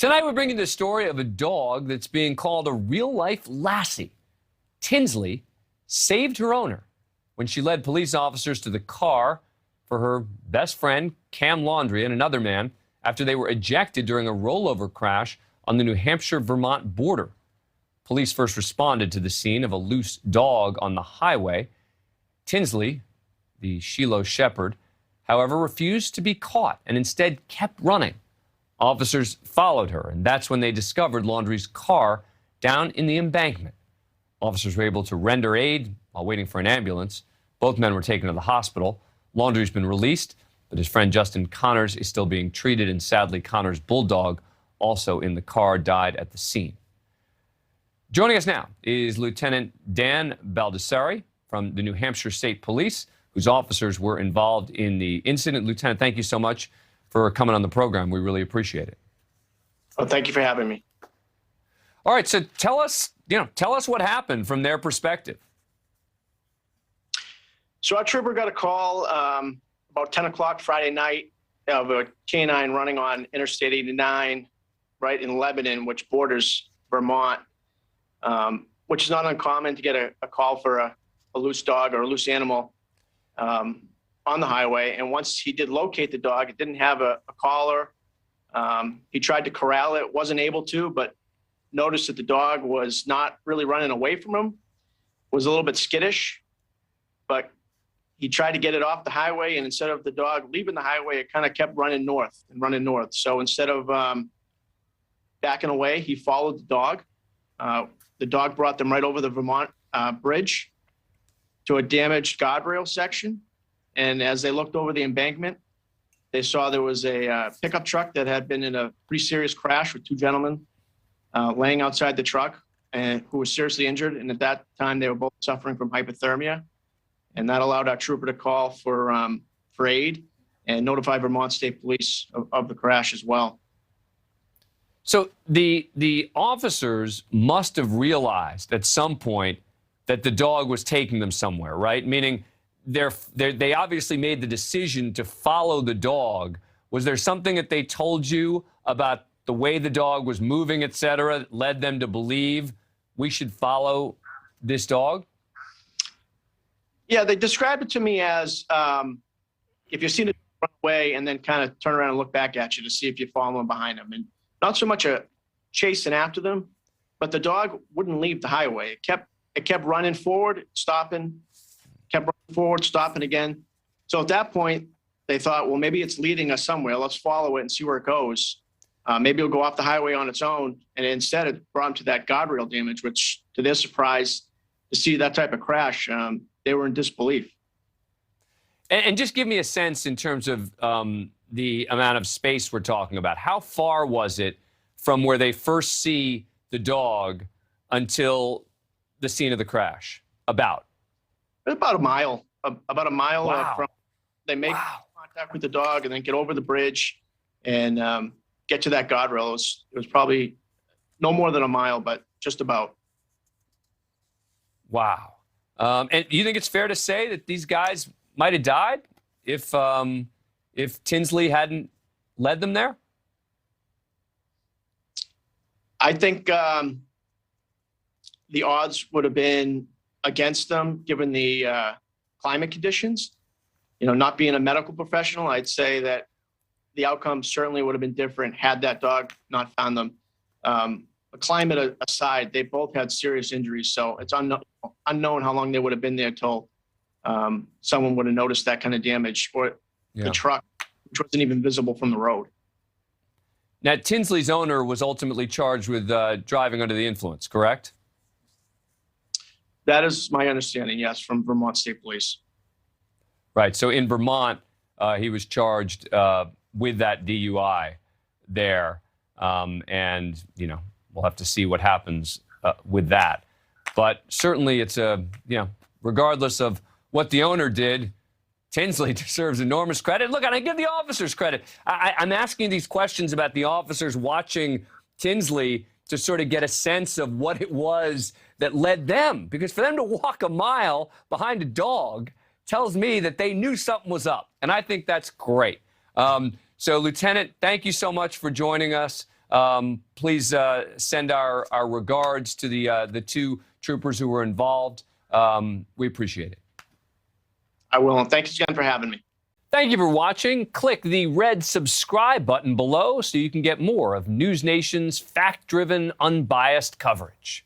Tonight, we're bringing the story of a dog that's being called a real-life Lassie. Tinsley saved her owner when she led police officers to the car for her best friend, Cam Laundrie, and another man after they were ejected during a rollover crash on the New Hampshire-Vermont border. Police first responded to the scene of a loose dog on the highway. Tinsley, the Shiloh Shepherd, however, refused to be caught and instead kept running. Officers followed her, and that's when they discovered Laundrie's car down in the embankment. Officers were able to render aid while waiting for an ambulance. Both men were taken to the hospital. Laundrie's been released, but his friend Justin Connors is still being treated, and sadly, Connors' bulldog, also in the car, died at the scene. Joining us now is Lieutenant Dan Baldassarre from the New Hampshire State Police, whose officers were involved in the incident. Lieutenant, thank you so much for coming on the program. We really appreciate it. Well, thank you for having me. All right, so tell us what happened from their perspective. So our trooper got a call about 10 o'clock Friday night of a canine running on Interstate 89 right in Lebanon, which borders Vermont, which is not uncommon to get a call for a loose dog or a loose animal on the highway. And once he did locate the dog, it didn't have a collar. He tried to corral it, wasn't able to, but noticed that the dog was not really running away from him, was a little bit skittish, but he tried to get it off the highway, and instead of the dog leaving the highway, it kind of kept running north and running north. So instead of backing away, he followed the dog. The dog brought them right over the Vermont bridge to a damaged guardrail section. And as they looked over the embankment, they saw there was a pickup truck that had been in a pretty serious crash with two gentlemen laying outside the truck and who were seriously injured. And at that time, they were both suffering from hypothermia. And that allowed our trooper to call for aid and notify Vermont State Police of the crash as well. So the officers must have realized at some point that the dog was taking them somewhere, right? Meaning they obviously made the decision to follow the dog. Was there something that they told you about the way the dog was moving, et cetera, that led them to believe we should follow this dog? Yeah, they described it to me as if you've seen it run away and then kind of turn around and look back at you to see if you're following behind them. And not so much a chasing after them, but the dog wouldn't leave the highway. It kept running forward, stopping, kept running forward, stopping again. So at that point, they thought, well, maybe it's leading us somewhere. Let's follow it and see where it goes. Maybe it'll go off the highway on its own. And instead, it brought them to that guardrail damage, which, to their surprise, to see that type of crash, they were in disbelief. And just give me a sense in terms of the amount of space we're talking about. How far was it from where they first see the dog until the scene of the crash? About a mile. About a mile. Wow. From they make contact with the dog and then get over the bridge and get to that guardrail. It was probably no more than a mile, but just about. Wow. And you think it's fair to say that these guys might have died if Tinsley hadn't led them there? I think the odds would have been against them given the climate conditions. You know, not being a medical professional, I'd say that the outcome certainly would have been different had that dog not found them. Climate aside, they both had serious injuries, so it's unknown how long they would have been there till someone would have noticed that kind of damage, or the truck, which wasn't even visible from the road. Now, Tinsley's owner was ultimately charged with driving under the influence, correct? That is my understanding, yes, from Vermont State Police. Right. So in Vermont, he was charged with that DUI there, and we'll have to see what happens with that. But certainly, it's regardless of what the owner did, Tinsley deserves enormous credit. Look, and I give the officers credit. I'm asking these questions about the officers watching Tinsley to sort of get a sense of what it was that led them. Because for them to walk a mile behind a dog tells me that they knew something was up. And I think that's great. So, Lieutenant, thank you so much for joining us. Please send our regards to the two troopers who were involved. We appreciate it. I will. And thanks again for having me. Thank you for watching. Click the red subscribe button below so you can get more of NewsNation's fact-driven, unbiased coverage.